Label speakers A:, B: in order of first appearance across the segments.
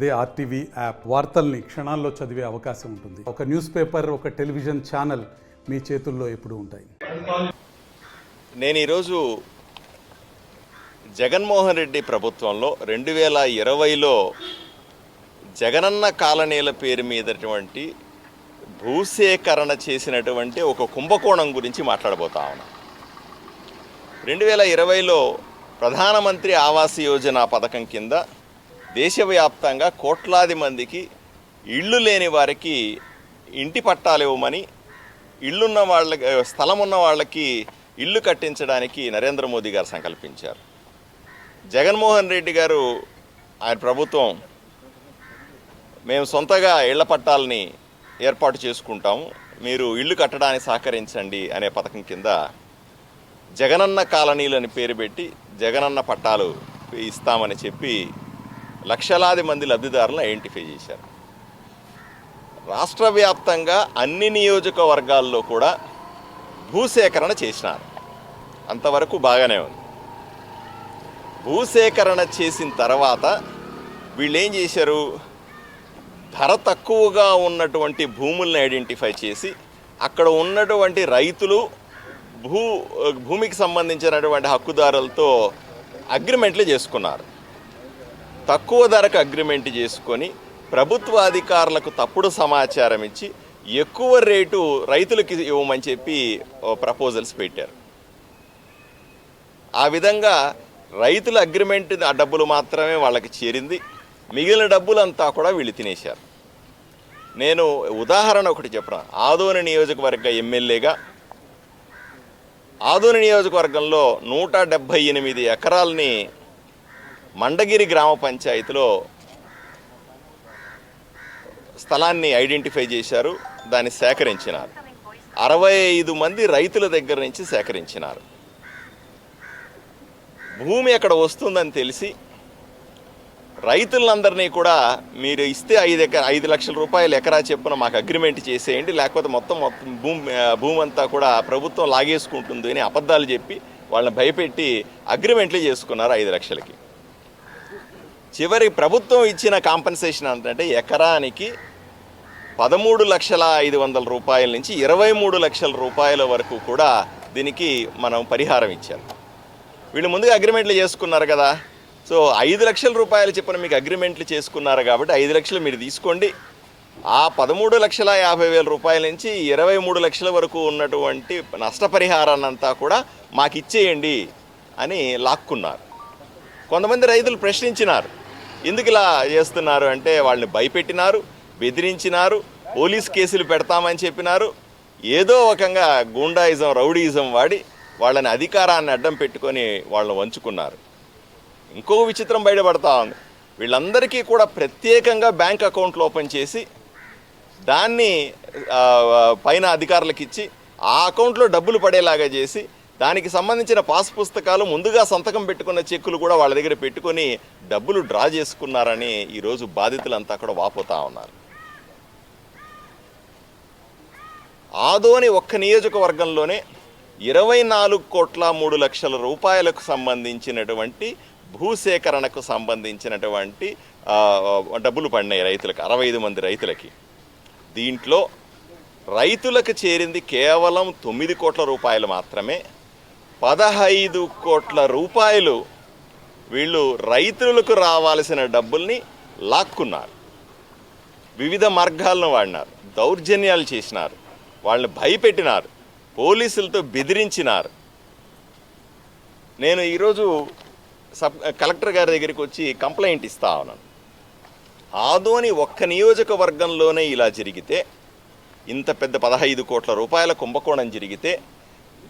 A: అదే RTV app వార్తల్ని క్షణాల్లో చదివే అవకాశం ఉంటుంది. ఒక న్యూస్ పేపర్, ఒక టెలివిజన్ ఛానల్ మీ చేతుల్లో ఎప్పుడూ ఉంటాయి.
B: నేను ఈరోజు జగన్మోహన్ రెడ్డి ప్రభుత్వంలో 2020లో జగనన్న కాలనీల పేరు మీదటువంటి భూసేకరణ చేసినటువంటి ఒక కుంభకోణం గురించి మాట్లాడబోతా ఉన్నాను. 2020లో ప్రధానమంత్రి ఆవాస్ యోజన పథకం కింద దేశవ్యాప్తంగా కోట్లాది మందికి ఇళ్ళు లేని వారికి ఇంటి పట్టాలు ఇవ్వమని, ఇళ్ళున్న వాళ్ళకి, స్థలం ఉన్న వాళ్ళకి ఇల్లు కట్టించడానికి నరేంద్ర మోదీ గారు సంకల్పించారు. జగన్మోహన్ రెడ్డి గారు, ఆయన ప్రభుత్వం, మేము సొంతగా ఇళ్ల పట్టాలని ఏర్పాటు చేసుకుంటాము, మీరు ఇల్లు కట్టడానికి సహకరించండి అనే పథకం కింద జగనన్న కాలనీలని పేరు పెట్టి జగనన్న పట్టాలు ఇస్తామని చెప్పి లక్షలాది మంది లబ్ధిదారులను ఐడెంటిఫై చేశారు. రాష్ట్ర వ్యాప్తంగా అన్ని నియోజకవర్గాల్లో కూడా భూసేకరణ చేసినారు. అంతవరకు బాగానే ఉంది. భూసేకరణ చేసిన తర్వాత వీళ్ళు ఏం చేశారు, ధర తక్కువగా ఉన్నటువంటి భూములను ఐడెంటిఫై చేసి అక్కడ ఉన్నటువంటి రైతులు, భూమికి సంబంధించినటువంటి హక్కుదారులతో అగ్రిమెంట్లు చేసుకున్నారు. తక్కువ ధరకు అగ్రిమెంట్ చేసుకొని ప్రభుత్వ అధికారులకు తప్పుడు సమాచారం ఇచ్చి ఎక్కువ రేటు రైతులకి ఇవ్వమని చెప్పి ప్రపోజల్స్ పెట్టారు. ఆ విధంగా రైతుల అగ్రిమెంట్ ఆ డబ్బులు మాత్రమే వాళ్ళకి చేరింది, మిగిలిన డబ్బులంతా కూడా వీళ్ళు తినేశారు. నేను ఉదాహరణ ఒకటి చెప్పను. ఆదోని నియోజకవర్గ ఎమ్మెల్యేగా ఆదోని నియోజకవర్గంలో 178 ఎకరాలని మండగిరి గ్రామ పంచాయతీలో స్థలాన్ని ఐడెంటిఫై చేశారు, దాన్ని సేకరించినారు. 65 మంది రైతుల దగ్గర నుంచి సేకరించినారు. భూమి అక్కడ వస్తుందని తెలిసి రైతులందరినీ కూడా, మీరు ఇస్తే 5 లక్షల రూపాయలు ఎకరా చెప్పున మాకు అగ్రిమెంట్ చేసేయండి, లేకపోతే మొత్తం భూమి అంతా కూడా ప్రభుత్వం లాగేసుకుంటుంది అని అబద్ధాలు చెప్పి వాళ్ళని భయపెట్టి అగ్రిమెంట్లు చేసుకున్నారు 5 లక్షలకి. చివరికి ప్రభుత్వం ఇచ్చిన కాంపెన్సేషన్ అంటే ఎకరానికి 13,500,000 రూపాయల నుంచి 23 లక్షల రూపాయల వరకు కూడా దీనికి మనం పరిహారం ఇచ్చాం. వీళ్ళు ముందుగా అగ్రిమెంట్లు చేసుకున్నారు కదా, సో 5 లక్షల రూపాయలు చెప్పిన మీకు అగ్రిమెంట్లు చేసుకున్నారు కాబట్టి 5 లక్షలు మీరు తీసుకోండి, ఆ 13,50,000 రూపాయల నుంచి 23 లక్షల వరకు ఉన్నటువంటి నష్టపరిహారాన్ని అంతా కూడా మాకు ఇచ్చేయండి అని లాక్కున్నారు. కొంతమంది రైతులు ప్రశ్నించినారు, ఎందుకు ఇలా చేస్తున్నారు అంటే వాళ్ళని భయపెట్టినారు, బెదిరించినారు, పోలీస్ కేసులు పెడతామని చెప్పినారు. ఏదో ఒకంగా గూండాయిజం, రౌడీయిజం వాడి వాళ్ళని అధికారాన్ని అడ్డం పెట్టుకొని వాళ్ళని వంచుకున్నారు. ఇంకో విచిత్రం బయటపడతా ఉంది. వీళ్ళందరికీ కూడా ప్రత్యేకంగా బ్యాంక్ అకౌంట్లు ఓపెన్ చేసి దాన్ని పైన అధికారులకు ఇచ్చి ఆ అకౌంట్లో డబ్బులు పడేలాగా చేసి దానికి సంబంధించిన పాస్ పుస్తకాలు, ముందుగా సంతకం పెట్టుకున్న చెక్కులు కూడా వాళ్ళ దగ్గర పెట్టుకొని డబ్బులు డ్రా చేసుకున్నారని ఈరోజు బాధితులంతా కూడా వాపోతా ఉన్నారు. ఆదోని ఒక్క నియోజకవర్గంలోనే 24,03,00,000 రూపాయలకు సంబంధించినటువంటి భూసేకరణకు సంబంధించినటువంటి డబ్బులు పడినాయి రైతులకు, 65 మంది రైతులకి. దీంట్లో రైతులకు చేరింది కేవలం 9 కోట్ల రూపాయలు మాత్రమే. 15 కోట్ల రూపాయలు వీళ్ళు రైతులకు రావాల్సిన డబ్బుల్ని లాక్కున్నారు. వివిధ మార్గాలను వాడినారు, దౌర్జన్యాలు చేసినారు, వాళ్ళని భయపెట్టినారు, పోలీసులతో బెదిరించినారు. నేను ఈరోజు కలెక్టర్ గారి దగ్గరికి వచ్చి కంప్లైంట్ ఇస్తా ఉన్నాను. ఆదోని ఒక్క నియోజకవర్గంలోనే ఇలా జరిగితే, ఇంత పెద్ద 15 కోట్ల రూపాయల కుంభకోణం జరిగితే,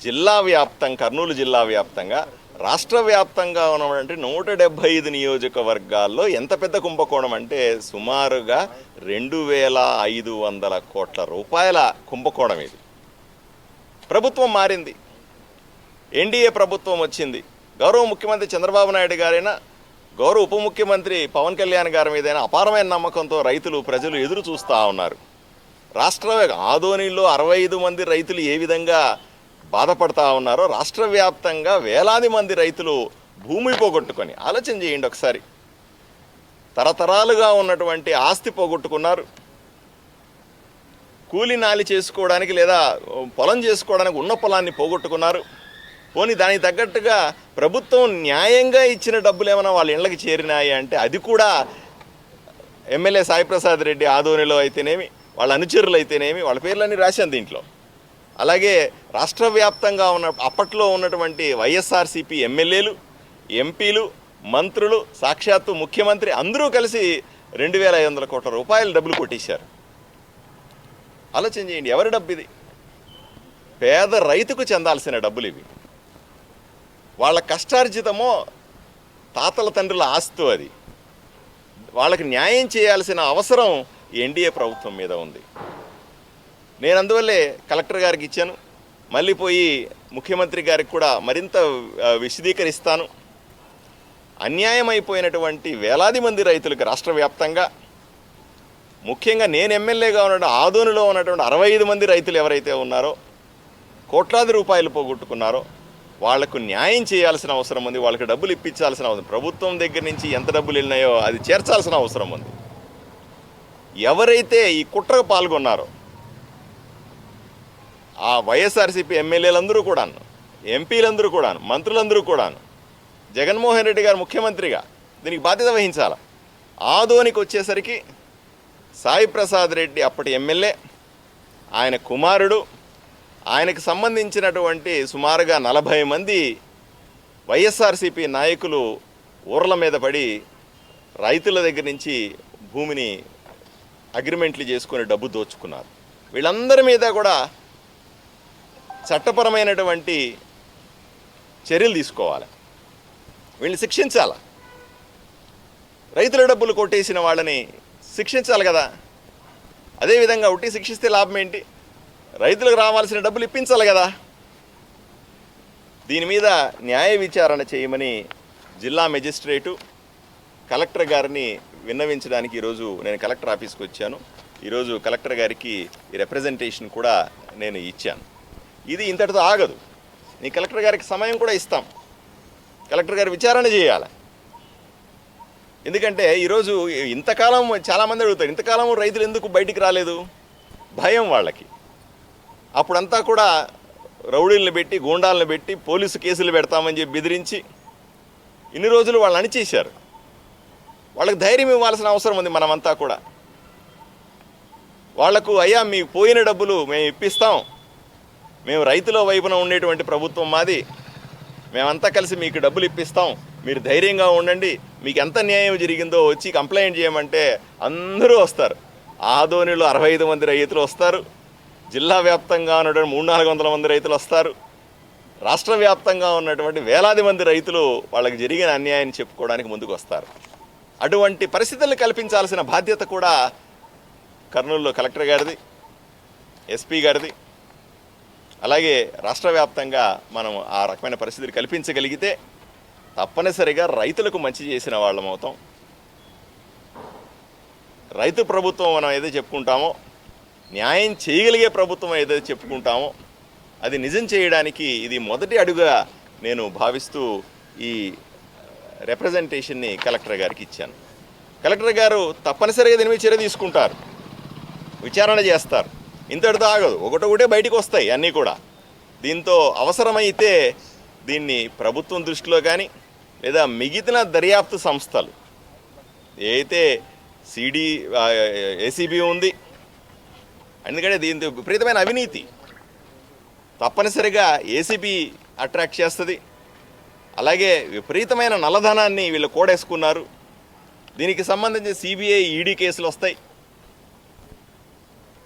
B: జిల్లా వ్యాప్తంగా, కర్నూలు జిల్లా వ్యాప్తంగా, రాష్ట్ర వ్యాప్తంగా ఉన్నటువంటి 175 నియోజకవర్గాల్లో ఎంత పెద్ద కుంభకోణం అంటే సుమారుగా 2,500 కోట్ల రూపాయల కుంభకోణం ఇది. ప్రభుత్వం మారింది, ఎన్డీఏ ప్రభుత్వం వచ్చింది. గౌరవ ముఖ్యమంత్రి చంద్రబాబు నాయుడు గారైనా, గౌరవ ఉప ముఖ్యమంత్రి పవన్ కళ్యాణ్ గారి మీదైనా అపారమైన నమ్మకంతో రైతులు, ప్రజలు ఎదురు చూస్తూ ఉన్నారు. రాష్ట్ర ఆదోనిలో 65 మంది రైతులు ఏ విధంగా బాధపడతా ఉన్నారో రాష్ట్ర వ్యాప్తంగా వేలాది మంది రైతులు భూమి పోగొట్టుకొని, ఆలోచన చేయండి ఒకసారి. తరతరాలుగా ఉన్నటువంటి ఆస్తి పోగొట్టుకున్నారు. కూలి నాలి చేసుకోవడానికి లేదా పొలం చేసుకోవడానికి ఉన్న పొలాన్ని పోగొట్టుకున్నారు. పోనీ దానికి తగ్గట్టుగా ప్రభుత్వం న్యాయంగా ఇచ్చిన డబ్బులు ఏమైనా వాళ్ళ ఇళ్ళకి చేరినాయి అంటే అది కూడా ఎమ్మెల్యే సాయిప్రసాద్ రెడ్డి ఆదోనిలో అయితేనేమి, వాళ్ళ అనుచరులు అయితేనేమి, వాళ్ళ పేర్లన్నీ రాశాను దీంట్లో. అలాగే రాష్ట్ర వ్యాప్తంగా అప్పట్లో ఉన్నటువంటి వైఎస్ఆర్సీపీ ఎమ్మెల్యేలు, ఎంపీలు, మంత్రులు, సాక్షాత్తు ముఖ్యమంత్రి అందరూ కలిసి 2,500 కోట్ల రూపాయల డబ్బులు కొట్టేశారు. ఆలోచన చేయండి, ఎవరి డబ్బు ఇది? పేద రైతుకు చెందాల్సిన డబ్బులు ఇవి. వాళ్ళ కష్టార్జితమో తాతల తండ్రుల ఆస్తి అది. వాళ్ళకి న్యాయం చేయాల్సిన అవసరం ఎన్డీఏ ప్రభుత్వం మీద ఉంది. నేను అందువల్లే కలెక్టర్ గారికి ఇచ్చాను, మళ్ళీ పోయి ముఖ్యమంత్రి గారికి కూడా మరింత విశదీకరిస్తాను. అన్యాయమైపోయినటువంటి వేలాది మంది రైతులకు రాష్ట్ర వ్యాప్తంగా, ముఖ్యంగా నేను ఎమ్మెల్యేగా ఉన్న ఆదోనిలో ఉన్నటువంటి 65 మంది రైతులు ఎవరైతే ఉన్నారో, కోట్లాది రూపాయలు పోగొట్టుకున్నారో, వాళ్లకు న్యాయం చేయాల్సిన అవసరం ఉంది. వాళ్ళకి డబ్బులు ఇప్పించాల్సిన అవసరం, ప్రభుత్వం దగ్గర నుంచి ఎంత డబ్బులు వెళ్ళినాయో అది చేర్చాల్సిన అవసరం ఉంది. ఎవరైతే ఈ కుట్రకు పాల్గొన్నారో ఆ వైఎస్ఆర్సీపీ ఎమ్మెల్యేలందరూ కూడాను, ఎంపీలందరూ కూడాను, మంత్రులందరూ కూడాను, జగన్మోహన్ రెడ్డి గారు ముఖ్యమంత్రిగా దీనికి బాధ్యత వహించాలి. ఆదోనికి వచ్చేసరికి సాయిప్రసాద్ రెడ్డి అప్పటి ఎమ్మెల్యే, ఆయన కుమారుడు, ఆయనకు సంబంధించినటువంటి సుమారుగా 40 మంది వైఎస్ఆర్సీపీ నాయకులు ఊర్ల మీద పడి రైతుల దగ్గర నుంచి భూమిని అగ్రిమెంట్లు చేసుకుని డబ్బు దోచుకున్నారు. వీళ్ళందరి మీద కూడా చట్టపరమైనటువంటి చర్యలు తీసుకోవాలి, వీళ్ళని శిక్షించాలి. రైతుల డబ్బులు కొట్టేసిన వాళ్ళని శిక్షించాలి కదా. అదేవిధంగా ఉట్టి శిక్షిస్తే లాభం ఏంటి? రైతులకు రావాల్సిన డబ్బులు ఇప్పించాలి కదా. దీని మీద న్యాయ విచారణ చేయమని జిల్లా మెజిస్ట్రేటు కలెక్టర్ గారిని విన్నవించడానికి ఈరోజు నేను కలెక్టర్ ఆఫీస్కి వచ్చాను. ఈరోజు కలెక్టర్ గారికి ఈ రిప్రజెంటేషన్ కూడా నేను ఇచ్చాను. ఇది ఇంతటితో ఆగదు, నీ కలెక్టర్ గారికి సమయం కూడా ఇస్తాం. కలెక్టర్ గారు విచారణ చేయాలి. ఎందుకంటే ఈరోజు ఇంతకాలం చాలామంది అడుగుతారు, ఇంతకాలం రైతులు ఎందుకు బయటికి రాలేదు? భయం వాళ్ళకి. అప్పుడంతా కూడా రౌడీలను పెట్టి, గూండాలను పెట్టి, పోలీసు కేసులు పెడతామని చెప్పి బెదిరించి ఇన్ని రోజులు వాళ్ళని అణిచేశారు. వాళ్ళకి ధైర్యం ఇవ్వాల్సిన అవసరం ఉంది మనమంతా కూడా. వాళ్లకు అయ్యా మీకు పోయిన డబ్బులు మేము ఇప్పిస్తాం, మేము రైతుల వైపున ఉండేటువంటి ప్రభుత్వం మాది, మేమంతా కలిసి మీకు డబ్బులు ఇప్పిస్తాం, మీరు ధైర్యంగా ఉండండి, మీకు ఎంత న్యాయం జరిగిందో వచ్చి కంప్లైంట్ చేయమంటే అందరూ వస్తారు. ఆదోనిలో 65 మంది రైతులు వస్తారు, జిల్లా వ్యాప్తంగా ఉన్నటువంటి 300-400 మంది రైతులు వస్తారు, రాష్ట్ర వ్యాప్తంగా ఉన్నటువంటి వేలాది మంది రైతులు వాళ్ళకి జరిగిన అన్యాయాన్ని చెప్పుకోవడానికి ముందుకు వస్తారు. అటువంటి పరిస్థితులు కల్పించాల్సిన బాధ్యత కూడా కర్నూలులో కలెక్టర్ గారిది, ఎస్పీ గారిది. అలాగే రాష్ట్ర వ్యాప్తంగా మనం ఆ రకమైన పరిస్థితులు కల్పించగలిగితే తప్పనిసరిగా రైతులకు మంచి చేసిన వాళ్ళం అవుతాం. రైతు ప్రభుత్వం మనం ఏదైతే చెప్పుకుంటామో, న్యాయం చేయగలిగే ప్రభుత్వం ఏదైతే చెప్పుకుంటామో అది నిజం చేయడానికి ఇది మొదటి అడుగుగా నేను భావిస్తూ ఈ రిప్రజెంటేషన్ని కలెక్టర్ గారికి ఇచ్చాను. కలెక్టర్ గారు తప్పనిసరిగా దీని మీద చర్య తీసుకుంటారు, విచారణ చేస్తారు. ఇంతటితో ఆగదు, ఒకటొకటే బయటికి వస్తాయి అన్నీ కూడా. దీంతో అవసరమైతే దీన్ని ప్రభుత్వం దృష్టిలో కానీ లేదా మిగిలిన దర్యాప్తు సంస్థలు ఏదైతే ఏసీబీ ఉంది, ఎందుకంటే దీంతో విపరీతమైన అవినీతి, తప్పనిసరిగా ఏసీబీ అట్రాక్ట్ చేస్తుంది. అలాగే విపరీతమైన నల్లధనాన్ని వీళ్ళు కూడేసుకున్నారు. దీనికి సంబంధించి సిబిఐ, ఈడీ కేసులు వస్తాయి.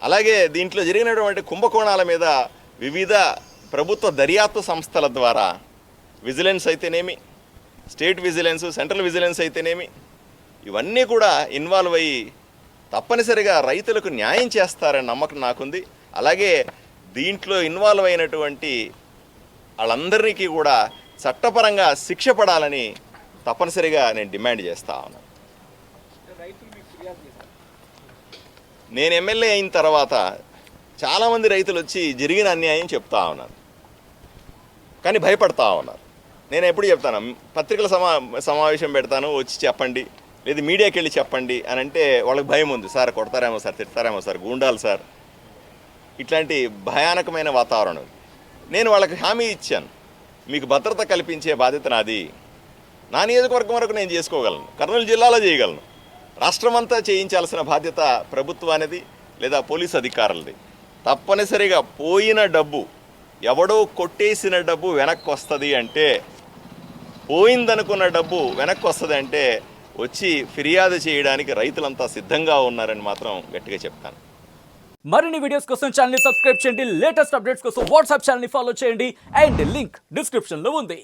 B: అలాగే దీంట్లో జరిగినటువంటి కుంభకోణాల మీద వివిధ ప్రభుత్వ దర్యాప్తు సంస్థల ద్వారా విజిలెన్స్ అయితేనేమి, స్టేట్ విజిలెన్స్, సెంట్రల్ విజిలెన్స్ అయితేనేమి, ఇవన్నీ కూడా ఇన్వాల్వ్ అయ్యి తప్పనిసరిగా రైతులకు న్యాయం చేస్తారని నమ్మకం నాకుంది. అలాగే దీంట్లో ఇన్వాల్వ్ అయినటువంటి వాళ్ళందరికీ కూడా చట్టపరంగా శిక్ష పడాలని తప్పనిసరిగా నేను డిమాండ్ చేస్తా ఉన్నాను. నేను ఎమ్మెల్యే అయిన తర్వాత చాలామంది రైతులు వచ్చి జరిగిన అన్యాయం చెప్తా ఉన్నారు, కానీ భయపడతా ఉన్నారు. నేను ఎప్పుడు చెప్తాను, పత్రికల సమావేశం పెడతాను, వచ్చి చెప్పండి, లేదు మీడియాకి వెళ్ళి చెప్పండి అని అంటే వాళ్ళకి భయం ఉంది. సార్ కొడతారేమో సార్, తిడతారేమో సార్, గూండాలు సార్, ఇట్లాంటి భయానకమైన వాతావరణం. నేను వాళ్ళకి హామీ ఇచ్చాను, మీకు భద్రత కల్పించే బాధ్యత నాది. నా నియోజకవర్గం వరకు నేను చేసుకోగలను, కర్నూలు జిల్లాలో చేయగలను. రాష్ట్రమంతా చేయించాల్సిన బాధ్యత ప్రభుత్వానిది లేదా పోలీస్ అధికారులది. తప్పనిసరిగా పోయిన డబ్బు, ఎవడో కొట్టేసిన డబ్బు వెనక్కి వస్తుంది అంటే, పోయిందనుకున్న డబ్బు వెనక్కి వస్తుంది అంటే వచ్చి ఫిర్యాదు చేయడానికి రైతులంతా సిద్ధంగా ఉన్నారని మాత్రం గట్టిగా చెప్తాను.
C: మరిన్ని వీడియోస్ కోసం ఛానల్ ని సబ్స్క్రైబ్ చేయండి, లేటెస్ట్ అప్డేట్స్ కోసం వాట్సాప్ ఛానల్ ని ఫాలో చేయండి అండ్ లింక్ డిస్క్రిప్షన్ లో ఉంది.